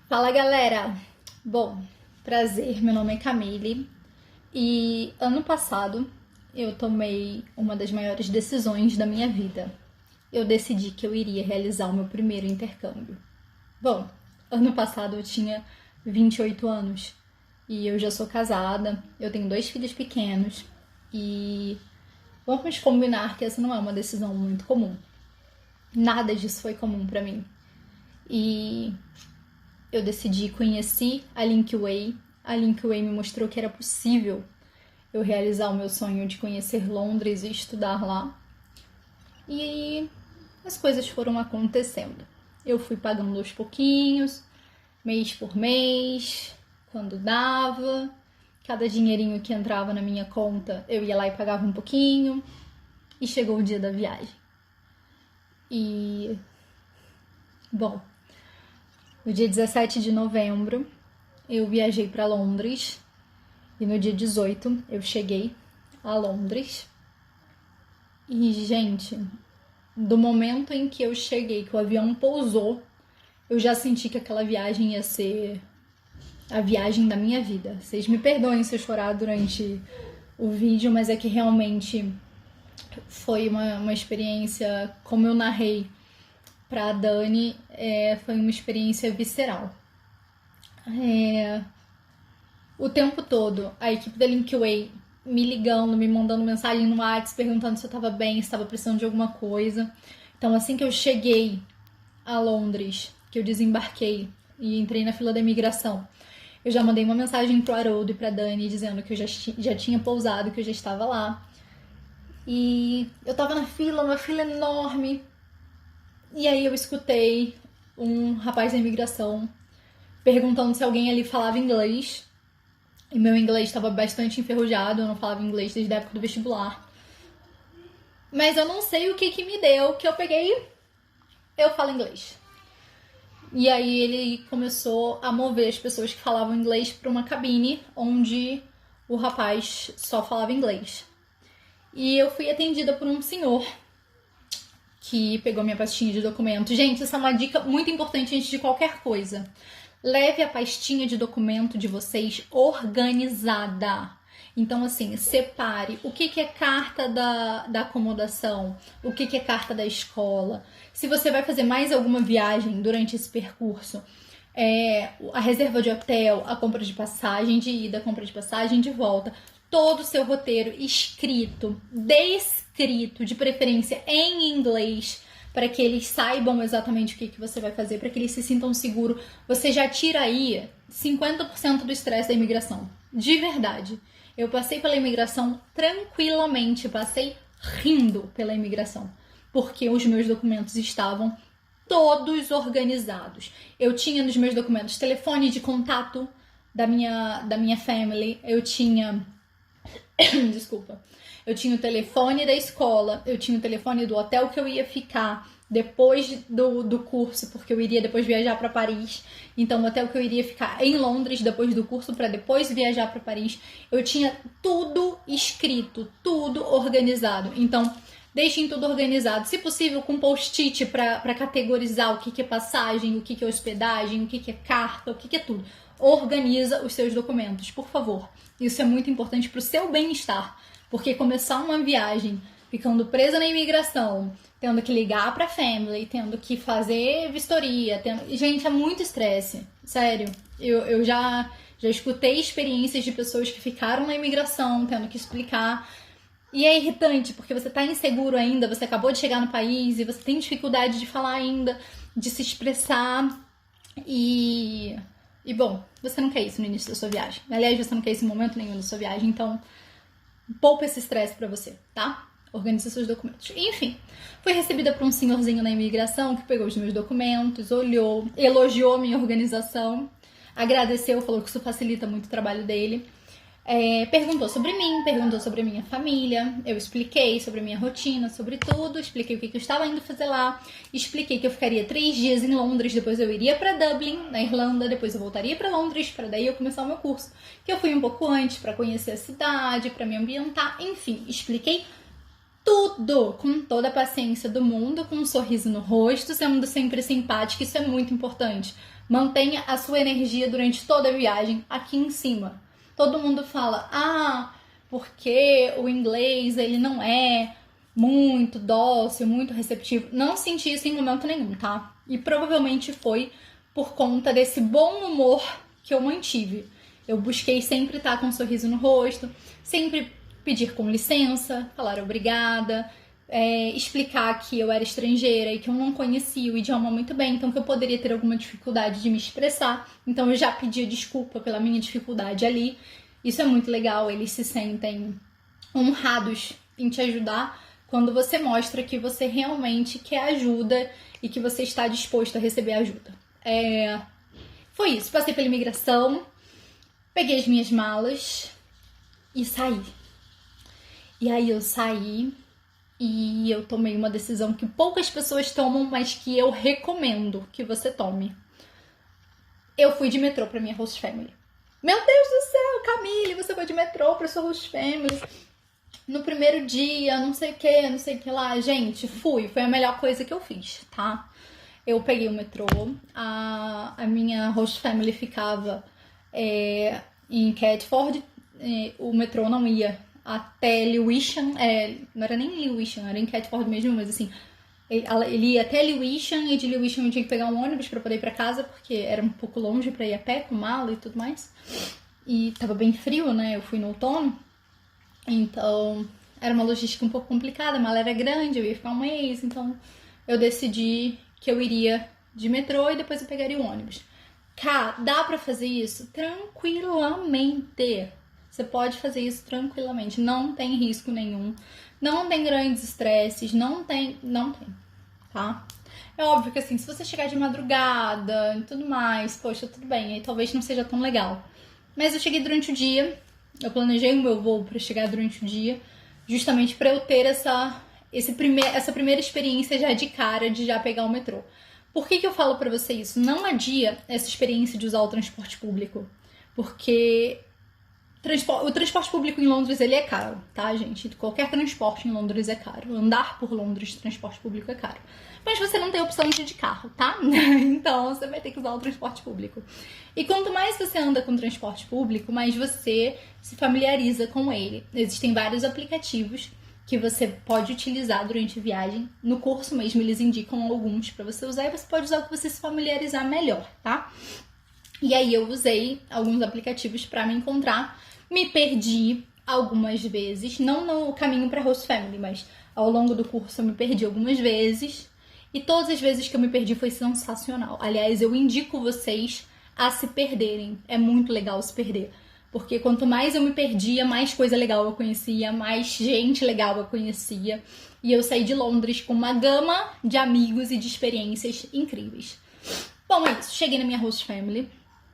Fala, galera! Bom, prazer, meu nome é Camille e ano passado eu tomei uma das maiores decisões da minha vida. Eu decidi que eu iria realizar o meu primeiro intercâmbio. Bom, ano passado eu tinha 28 anos e eu já sou casada, eu tenho 2 filhos pequenos e vamos combinar que essa não é uma decisão muito comum. Nada disso foi comum pra mim. E eu decidi, conheci a Linkway. A Linkway me mostrou que era possível eu realizar o meu sonho de conhecer Londres e estudar lá. E as coisas foram acontecendo. Eu fui pagando aos pouquinhos, mês por mês, quando dava. Cada dinheirinho que entrava na minha conta, eu ia lá e pagava um pouquinho. E chegou o dia da viagem. E, bom, no dia 17 de novembro, eu viajei para Londres e no dia 18 eu cheguei a Londres. E, gente, do momento em que eu cheguei, que o avião pousou, eu já senti que aquela viagem ia ser a viagem da minha vida. Vocês me perdoem se eu chorar durante o vídeo, mas é que realmente foi uma experiência, como eu narrei pra Dani, foi uma experiência visceral. O tempo todo, a equipe da Linkway me ligando, me mandando mensagem no WhatsApp, perguntando se eu tava bem, se tava precisando de alguma coisa. Então, assim que eu cheguei a Londres, que eu desembarquei e entrei na fila da imigração, eu já mandei uma mensagem pro Haroldo e pra Dani dizendo que eu já tinha pousado, que eu já estava lá. E eu tava na fila, uma fila enorme. E aí eu escutei um rapaz da imigração perguntando se alguém ali falava inglês. E meu inglês estava bastante enferrujado, eu não falava inglês desde a época do vestibular. Mas eu não sei o que me deu, que eu peguei, eu falo inglês. E aí ele começou a mover as pessoas que falavam inglês para uma cabine onde o rapaz só falava inglês. E eu fui atendida por um senhor que pegou minha pastinha de documento. Gente, essa é uma dica muito importante antes de qualquer coisa. Leve a pastinha de documento de vocês organizada. Então, assim, separe o que é carta da acomodação, o que é carta da escola. Se você vai fazer mais alguma viagem durante esse percurso, a reserva de hotel, a compra de passagem de ida, a compra de passagem de volta, todo o seu roteiro escrito, descrito, de preferência em inglês, para que eles saibam exatamente o que você vai fazer, para que eles se sintam seguros. Você já tira aí 50% do estresse da imigração. De verdade. Eu passei pela imigração tranquilamente, passei rindo pela imigração, porque os meus documentos estavam todos organizados. Eu tinha nos meus documentos telefone de contato da minha family, eu tinha desculpa. Eu tinha o telefone da escola, eu tinha o telefone do hotel que eu ia ficar depois do curso, porque eu iria depois viajar para Paris. Então, o hotel que eu iria ficar em Londres depois do curso para depois viajar para Paris. Eu tinha tudo escrito, tudo organizado. Então, deixem tudo organizado. Se possível, com post-it para categorizar o que é passagem, o que é hospedagem, o que é carta, o que é tudo. Organiza os seus documentos, por favor. Isso é muito importante para o seu bem-estar, porque começar uma viagem ficando presa na imigração, tendo que ligar para a family, tendo que fazer vistoria, gente, é muito estresse, sério. Eu já escutei experiências de pessoas que ficaram na imigração, tendo que explicar, e é irritante, porque você tá inseguro ainda, você acabou de chegar no país e você tem dificuldade de falar ainda, de se expressar, e bom, você não quer isso no início da sua viagem. Aliás, você não quer isso em momento nenhum da sua viagem, então poupa esse estresse pra você, tá? Organize seus documentos. Enfim, fui recebida por um senhorzinho na imigração que pegou os meus documentos, olhou, elogiou minha organização, agradeceu, falou que isso facilita muito o trabalho dele. Perguntou sobre mim, perguntou sobre a minha família, eu expliquei sobre a minha rotina, sobre tudo, expliquei o que eu estava indo fazer lá, expliquei que eu ficaria 3 dias em Londres, depois eu iria para Dublin, na Irlanda, depois eu voltaria para Londres, para daí eu começar o meu curso, que eu fui um pouco antes para conhecer a cidade, para me ambientar, enfim, expliquei tudo com toda a paciência do mundo, com um sorriso no rosto, sendo sempre simpática, isso é muito importante. Mantenha a sua energia durante toda a viagem aqui em cima. Todo mundo fala, porque o inglês ele não é muito dócil, muito receptivo. Não senti isso em momento nenhum, tá? E provavelmente foi por conta desse bom humor que eu mantive. Eu busquei sempre estar com um sorriso no rosto, sempre pedir com licença, falar obrigada, explicar que eu era estrangeira e que eu não conhecia o idioma muito bem, então que eu poderia ter alguma dificuldade de me expressar. Então eu já pedia desculpa pela minha dificuldade ali. Isso é muito legal, eles se sentem honrados em te ajudar quando você mostra que você realmente quer ajuda e que você está disposto a receber ajuda. Foi isso, passei pela imigração, peguei as minhas malas e saí. E aí eu saí e eu tomei uma decisão que poucas pessoas tomam, mas que eu recomendo que você tome. Eu fui de metrô pra minha host family. Meu Deus do céu, Camille, você foi de metrô pra sua host family no primeiro dia, não sei o que lá. Gente, foi a melhor coisa que eu fiz, tá? Eu peguei o metrô, a minha host family ficava em Catford, o metrô não ia até Lewisham, não era nem Lewisham, era em Catford mesmo, mas assim, ele ia até Lewisham e de Lewisham eu tinha que pegar um ônibus pra poder ir pra casa, porque era um pouco longe pra ir a pé, com mala e tudo mais. E tava bem frio, né? Eu fui no outono, então era uma logística um pouco complicada, a mala era grande, eu ia ficar um mês, então eu decidi que eu iria de metrô e depois eu pegaria o ônibus. Dá pra fazer isso tranquilamente. Você pode fazer isso tranquilamente, não tem risco nenhum, não tem grandes estresses, não tem, tá? É óbvio que assim, se você chegar de madrugada e tudo mais, poxa, tudo bem, aí talvez não seja tão legal. Mas eu cheguei durante o dia, eu planejei o meu voo pra chegar durante o dia, justamente pra eu ter essa primeira experiência já de cara, de já pegar o metrô. Por que eu falo pra você isso? Não adia essa experiência de usar o transporte público, porque o transporte público em Londres, ele é caro, tá, gente? Qualquer transporte em Londres é caro. Andar por Londres, transporte público é caro. Mas você não tem opção de ir de carro, tá? Então, você vai ter que usar o transporte público. E quanto mais você anda com o transporte público, mais você se familiariza com ele. Existem vários aplicativos que você pode utilizar durante a viagem. No curso mesmo, eles indicam alguns pra você usar e você pode usar o que você se familiarizar melhor, tá? E aí eu usei alguns aplicativos pra me encontrar. Me perdi algumas vezes, não no caminho pra host family, mas ao longo do curso eu me perdi algumas vezes. E todas as vezes que eu me perdi foi sensacional. Aliás, eu indico vocês a se perderem. É muito legal se perder. Porque quanto mais eu me perdia, mais coisa legal eu conhecia, mais gente legal eu conhecia. E eu saí de Londres com uma gama de amigos e de experiências incríveis. Bom, é isso. Cheguei na minha host family.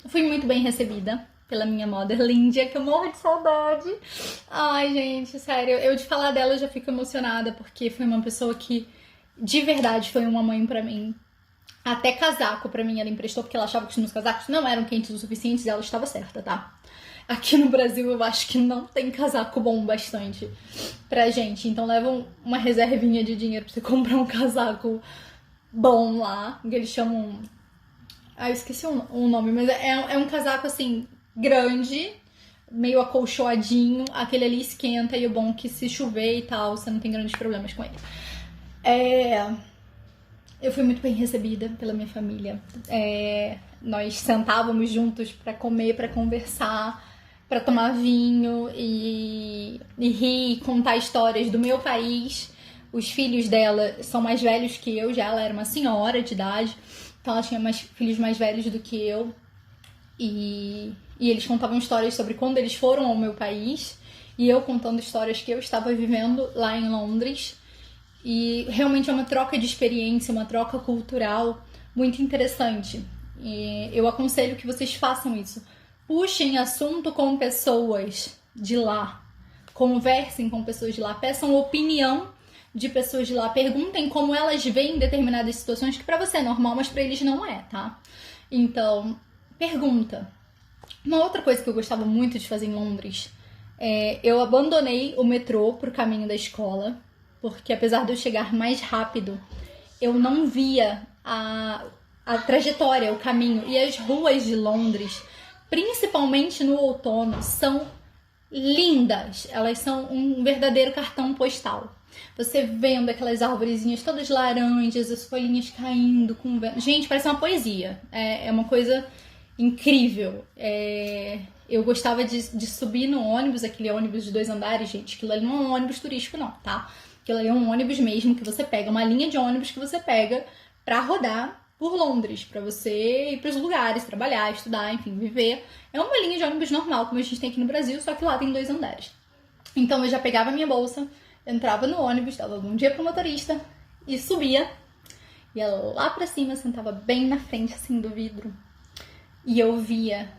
Fui muito bem recebida pela minha mother Líndia, que eu morro de saudade. Ai, gente, sério, eu de falar dela eu já fico emocionada, porque foi uma pessoa que, de verdade, foi uma mãe pra mim. Até casaco pra mim ela emprestou, porque ela achava que os meus casacos não eram quentes o suficiente e ela estava certa, tá? Aqui no Brasil eu acho que não tem casaco bom bastante pra gente, então leva uma reservinha de dinheiro pra você comprar um casaco bom lá, que eles chamam... eu esqueci o nome, mas é um casaco assim, grande, meio acolchoadinho, aquele ali esquenta e o bom é que se chover e tal, você não tem grandes problemas com ele. Eu fui muito bem recebida pela minha família. Nós sentávamos juntos pra comer, pra conversar, pra tomar vinho e rir, contar histórias do meu país. Os filhos dela são mais velhos que eu já, ela era uma senhora de idade, então ela tinha filhos mais velhos do que eu. E eles contavam histórias sobre quando eles foram ao meu país e eu contando histórias que eu estava vivendo lá em Londres. E realmente é uma troca de experiência, uma troca cultural muito interessante. E eu aconselho que vocês façam isso. Puxem assunto com pessoas de lá. Conversem com pessoas de lá. Peçam opinião de pessoas de lá. Perguntem como elas veem determinadas situações que pra você é normal, mas pra eles não é, tá? Então, pergunta. Uma outra coisa que eu gostava muito de fazer em Londres eu abandonei o metrô pro caminho da escola, porque apesar de eu chegar mais rápido, eu não via a trajetória, o caminho. E as ruas de Londres, principalmente no outono, são lindas. Elas são um verdadeiro cartão postal. Você vendo aquelas arvorezinhas todas laranjas, as folhinhas caindo com vento. Gente, parece uma poesia. É uma coisa incrível. Eu gostava de subir no ônibus, aquele ônibus de 2 andares, gente. Aquilo ali não é um ônibus turístico, não, tá? Aquilo ali é um ônibus mesmo que você pega, uma linha de ônibus que você pega pra rodar por Londres, pra você ir pros lugares, trabalhar, estudar, enfim, viver. É uma linha de ônibus normal, como a gente tem aqui no Brasil, só que lá tem 2 andares. Então eu já pegava minha bolsa, entrava no ônibus, dava bom dia pro motorista e subia. Ia lá pra cima, sentava bem na frente, assim, do vidro. E eu via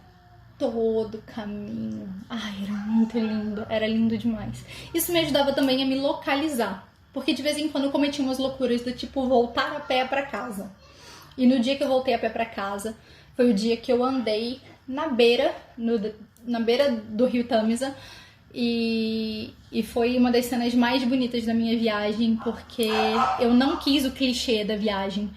todo o caminho. Ai, era muito lindo, era lindo demais. Isso me ajudava também a me localizar, porque de vez em quando eu cometia umas loucuras do tipo voltar a pé pra casa. E no dia que eu voltei a pé pra casa, foi o dia que eu andei na beira do rio Tâmisa. E foi uma das cenas mais bonitas da minha viagem, porque eu não quis o clichê da viagem.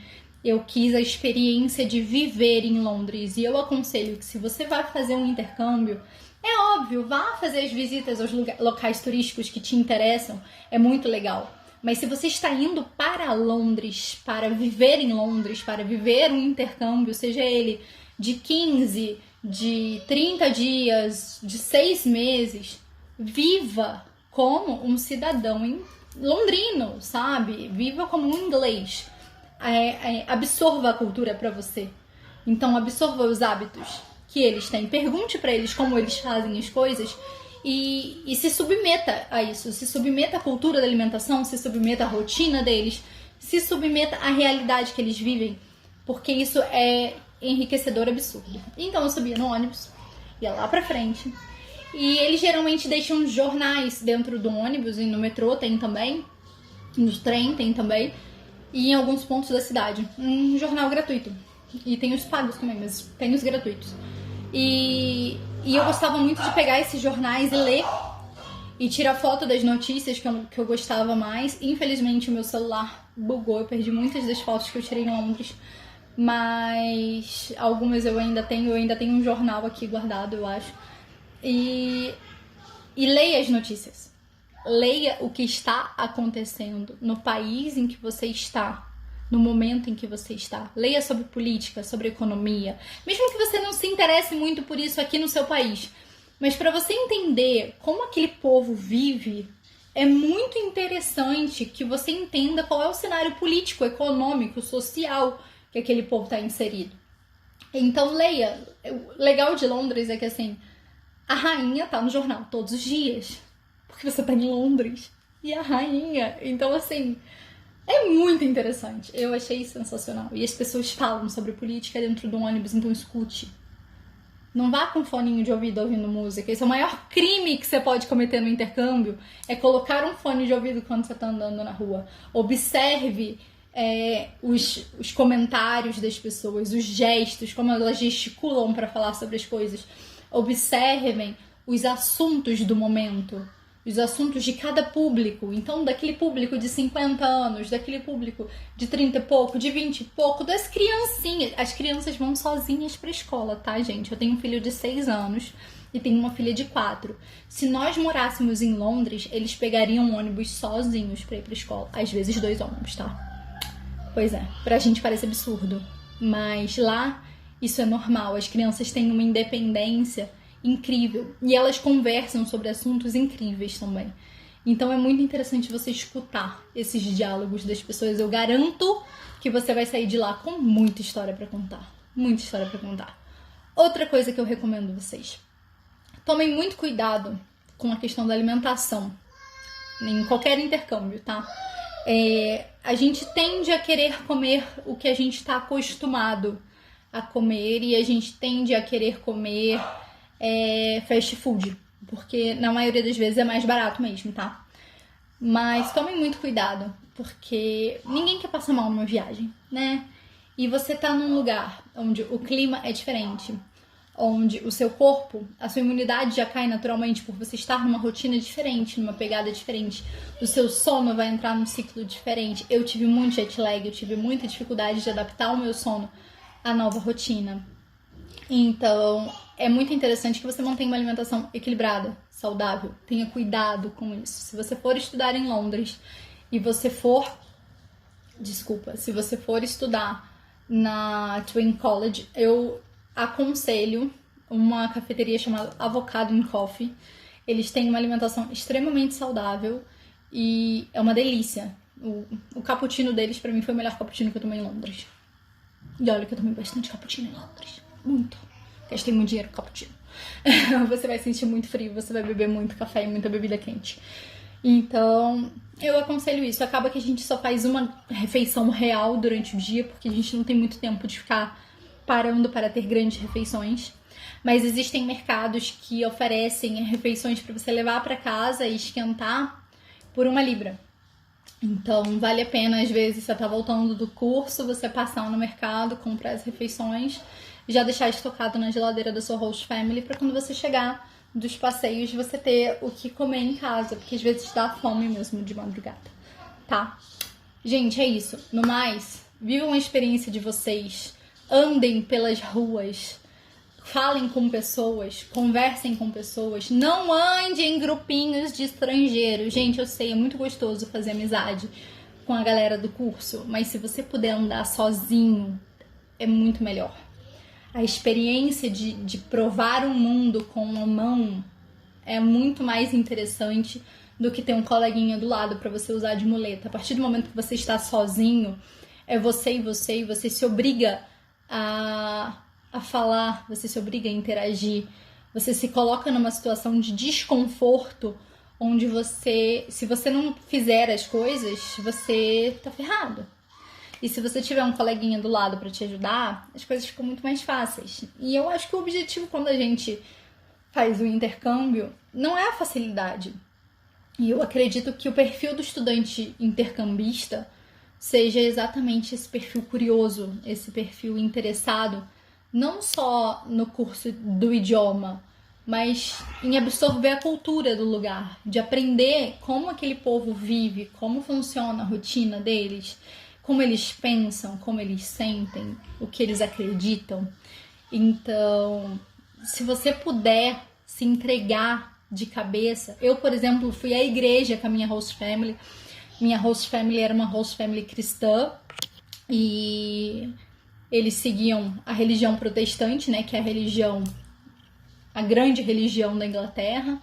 Eu quis a experiência de viver em Londres. E eu aconselho que se você vai fazer um intercâmbio, é óbvio, vá fazer as visitas aos locais turísticos que te interessam. É muito legal. Mas se você está indo para Londres, para viver em Londres, para viver um intercâmbio, seja ele de 15, de 30 dias, de 6 meses, viva como um cidadão londrino, sabe? Viva como um inglês. Absorva a cultura para você. Então absorva os hábitos que eles têm. Pergunte para eles como eles fazem as coisas e se submeta a isso. Se submeta à cultura da alimentação, se submeta à rotina deles, se submeta à realidade que eles vivem, porque isso é enriquecedor absurdo. Então eu subia no ônibus, ia lá pra frente, e eles geralmente deixam jornais dentro do ônibus, e no metrô tem também, no trem tem também, e em alguns pontos da cidade. Um jornal gratuito. E tem os pagos também, mas tem os gratuitos. E eu gostava muito de pegar esses jornais e ler e tirar foto das notícias que eu gostava mais. Infelizmente o meu celular bugou, eu perdi muitas das fotos que eu tirei em Londres, mas algumas eu ainda tenho um jornal aqui guardado, eu acho. E leia as notícias. Leia o que está acontecendo no país em que você está, no momento em que você está. Leia sobre política, sobre economia. Mesmo que você não se interesse muito por isso aqui no seu país. Mas para você entender como aquele povo vive, é muito interessante que você entenda qual é o cenário político, econômico, social que aquele povo está inserido. Então leia. O legal de Londres é que assim, a rainha tá no jornal todos os dias. Porque você tá em Londres. E a rainha. Então assim, é muito interessante. Eu achei sensacional. E as pessoas falam sobre política dentro do ônibus, então escute. Não vá com foninho de ouvido ouvindo música. Esse é o maior crime que você pode cometer no intercâmbio. É colocar um fone de ouvido quando você tá andando na rua. Observe os comentários das pessoas, os gestos, como elas gesticulam para falar sobre as coisas. Observem os assuntos do momento. Os assuntos de cada público. Então, daquele público de 50 anos, daquele público de 30 e pouco, de 20 e pouco, das criancinhas. As crianças vão sozinhas pra escola, tá, gente? Eu tenho um filho de 6 anos e tenho uma filha de 4. Se nós morássemos em Londres, eles pegariam um ônibus sozinhos pra ir pra escola. Às vezes 2 ônibus, tá? Pois é, pra gente parece absurdo. Mas lá, isso é normal. As crianças têm uma independência incrível. E elas conversam sobre assuntos incríveis também. Então é muito interessante você escutar esses diálogos das pessoas. Eu garanto que você vai sair de lá com muita história pra contar. Muita história pra contar. Outra coisa que eu recomendo vocês. Tomem muito cuidado com a questão da alimentação. Em qualquer intercâmbio, tá? A gente tende a querer comer o que a gente tá acostumado a comer. E a gente tende a querer comer fast food, porque na maioria das vezes é mais barato mesmo, tá? Mas tomem muito cuidado, porque ninguém quer passar mal numa viagem, né? E você tá num lugar onde o clima é diferente, onde o seu corpo, a sua imunidade já cai naturalmente por você estar numa rotina diferente, numa pegada diferente. O seu sono vai entrar num ciclo diferente. Eu tive muito jet lag, eu tive muita dificuldade de adaptar o meu sono a nova rotina. Então, é muito interessante que você mantenha uma alimentação equilibrada, saudável. Tenha cuidado com isso. Se você for estudar em Londres e você for... se você for estudar na Twin College, eu aconselho uma cafeteria chamada Avocado and Coffee. Eles têm uma alimentação extremamente saudável e é uma delícia. O cappuccino deles, pra mim, foi o melhor cappuccino que eu tomei em Londres. E olha que eu tomei bastante cappuccino em Londres. Muito. Gastei muito dinheiro com cappuccino. Você vai sentir muito frio, você vai beber muito café e muita bebida quente. Então, eu aconselho isso. Acaba que a gente só faz uma refeição real durante o dia, porque a gente não tem muito tempo de ficar parando para ter grandes refeições. Mas existem mercados que oferecem refeições para você levar para casa e esquentar por 1 libra. Então, vale a pena, às vezes, você tá voltando do curso, você passar no mercado, comprar as refeições, já deixar estocado na geladeira da sua host family para quando você chegar dos passeios você ter o que comer em casa, porque às vezes dá fome mesmo de madrugada, tá? Gente, é isso. No mais, vivam a experiência de vocês, andem pelas ruas, falem com pessoas, conversem com pessoas, não ande em grupinhos de estrangeiros. Gente, eu sei, é muito gostoso fazer amizade com a galera do curso, mas se você puder andar sozinho, é muito melhor. A experiência de provar um mundo com uma mão é muito mais interessante do que ter um coleguinha do lado para você usar de muleta. A partir do momento que você está sozinho, é você e você, e você se obriga a falar, você se obriga a interagir, você se coloca numa situação de desconforto onde você, se você não fizer as coisas, você tá ferrado. E se você tiver um coleguinha do lado pra te ajudar, as coisas ficam muito mais fáceis. E eu acho que o objetivo quando a gente faz o intercâmbio não é a facilidade. E eu acredito que o perfil do estudante intercambista seja exatamente esse perfil curioso, esse perfil interessado, não só no curso do idioma, mas em absorver a cultura do lugar, de aprender como aquele povo vive, como funciona a rotina deles, como eles pensam, como eles sentem, o que eles acreditam. Então, se você puder se entregar de cabeça... Eu, por exemplo, fui à igreja com a minha host family. Minha host family era uma host family cristã e eles seguiam a religião protestante, né, que é a grande religião da Inglaterra.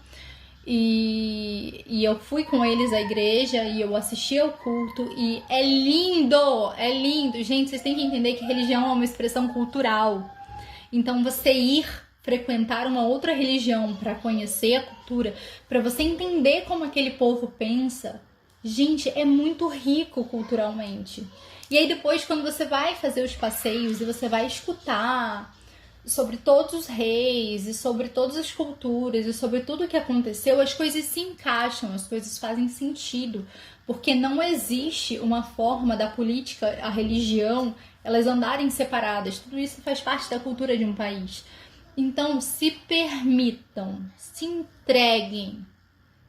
E eu fui com eles à igreja e eu assisti ao culto e é lindo, é lindo. Gente, vocês têm que entender que religião é uma expressão cultural. Então você ir frequentar uma outra religião para conhecer a cultura, para você entender como aquele povo pensa, gente, é muito rico culturalmente. E aí depois quando você vai fazer os passeios e você vai escutar sobre todos os reis e sobre todas as culturas e sobre tudo o que aconteceu, as coisas se encaixam, as coisas fazem sentido, porque não existe uma forma da política, a religião, elas andarem separadas. Tudo isso faz parte da cultura de um país. Então, se permitam, se entreguem,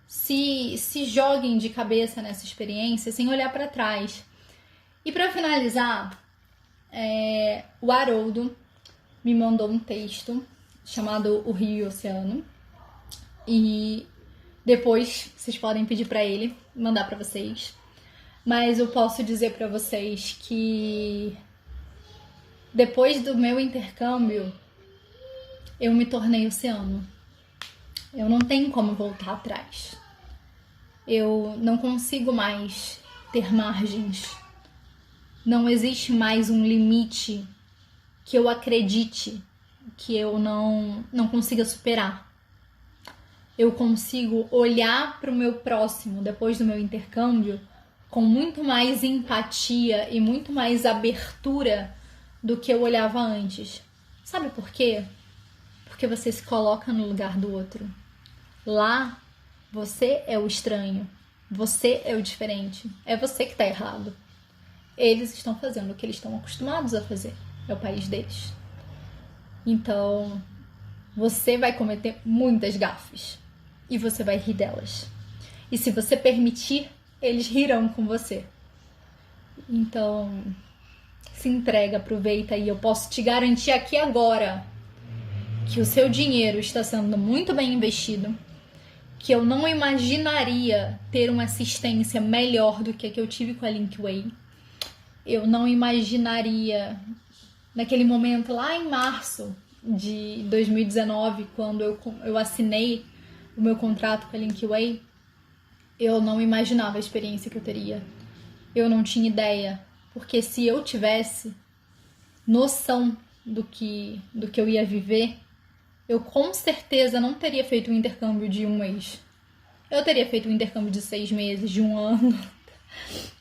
se joguem de cabeça nessa experiência sem olhar para trás. E para finalizar, o Haroldo me mandou um texto chamado O Rio e o Oceano. E depois vocês podem pedir para ele mandar para vocês. Mas eu posso dizer para vocês que depois do meu intercâmbio, eu me tornei oceano. Eu não tenho como voltar atrás. Eu não consigo mais ter margens. Não existe mais um limite que eu acredite que eu não consiga superar. Eu consigo olhar para o meu próximo depois do meu intercâmbio com muito mais empatia e muito mais abertura do que eu olhava antes. Sabe por quê? Porque você se coloca no lugar do outro. Lá, você é o estranho. Você é o diferente. É você que está errado. Eles estão fazendo o que eles estão acostumados a fazer. É o país deles. Então, você vai cometer muitas gafes. E você vai rir delas. E se você permitir, eles rirão com você. Então, Se entrega, aproveita e eu posso te garantir aqui agora que o seu dinheiro está sendo muito bem investido, que eu não imaginaria ter uma assistência melhor do que a que eu tive com a Linkway. Eu não imaginaria, naquele momento lá em março de 2019, quando eu assinei o meu contrato com a Linkway, eu não imaginava a experiência que eu teria. Eu não tinha ideia, porque se eu tivesse noção do que eu ia viver, eu com certeza não teria feito um intercâmbio de um mês. Eu teria feito um intercâmbio de 6 meses, de 1 ano.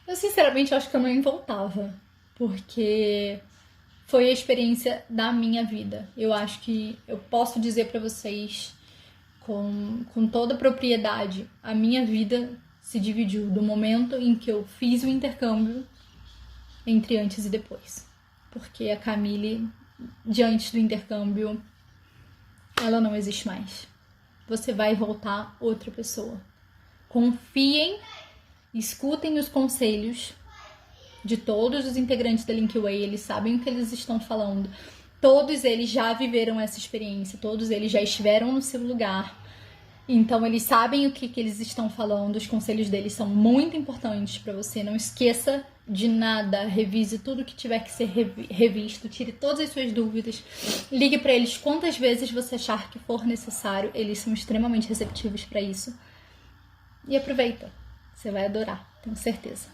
Eu sinceramente acho que eu nem voltava, porque foi a experiência da minha vida. Eu acho que eu posso dizer pra vocês com toda a propriedade, a minha vida se dividiu do momento em que eu fiz o intercâmbio entre antes e depois. Porque a Camille, diante do intercâmbio, ela não existe mais. Você vai voltar outra pessoa. Confiem, escutem os conselhos de todos os integrantes da Linkway, eles sabem o que eles estão falando. Todos eles já viveram essa experiência, todos eles já estiveram no seu lugar. Então eles sabem o que eles estão falando, os conselhos deles são muito importantes para você. Não esqueça de nada, revise tudo que tiver que ser revisto, tire todas as suas dúvidas, ligue para eles quantas vezes você achar que for necessário, eles são extremamente receptivos para isso. E aproveita, você vai adorar, tenho certeza.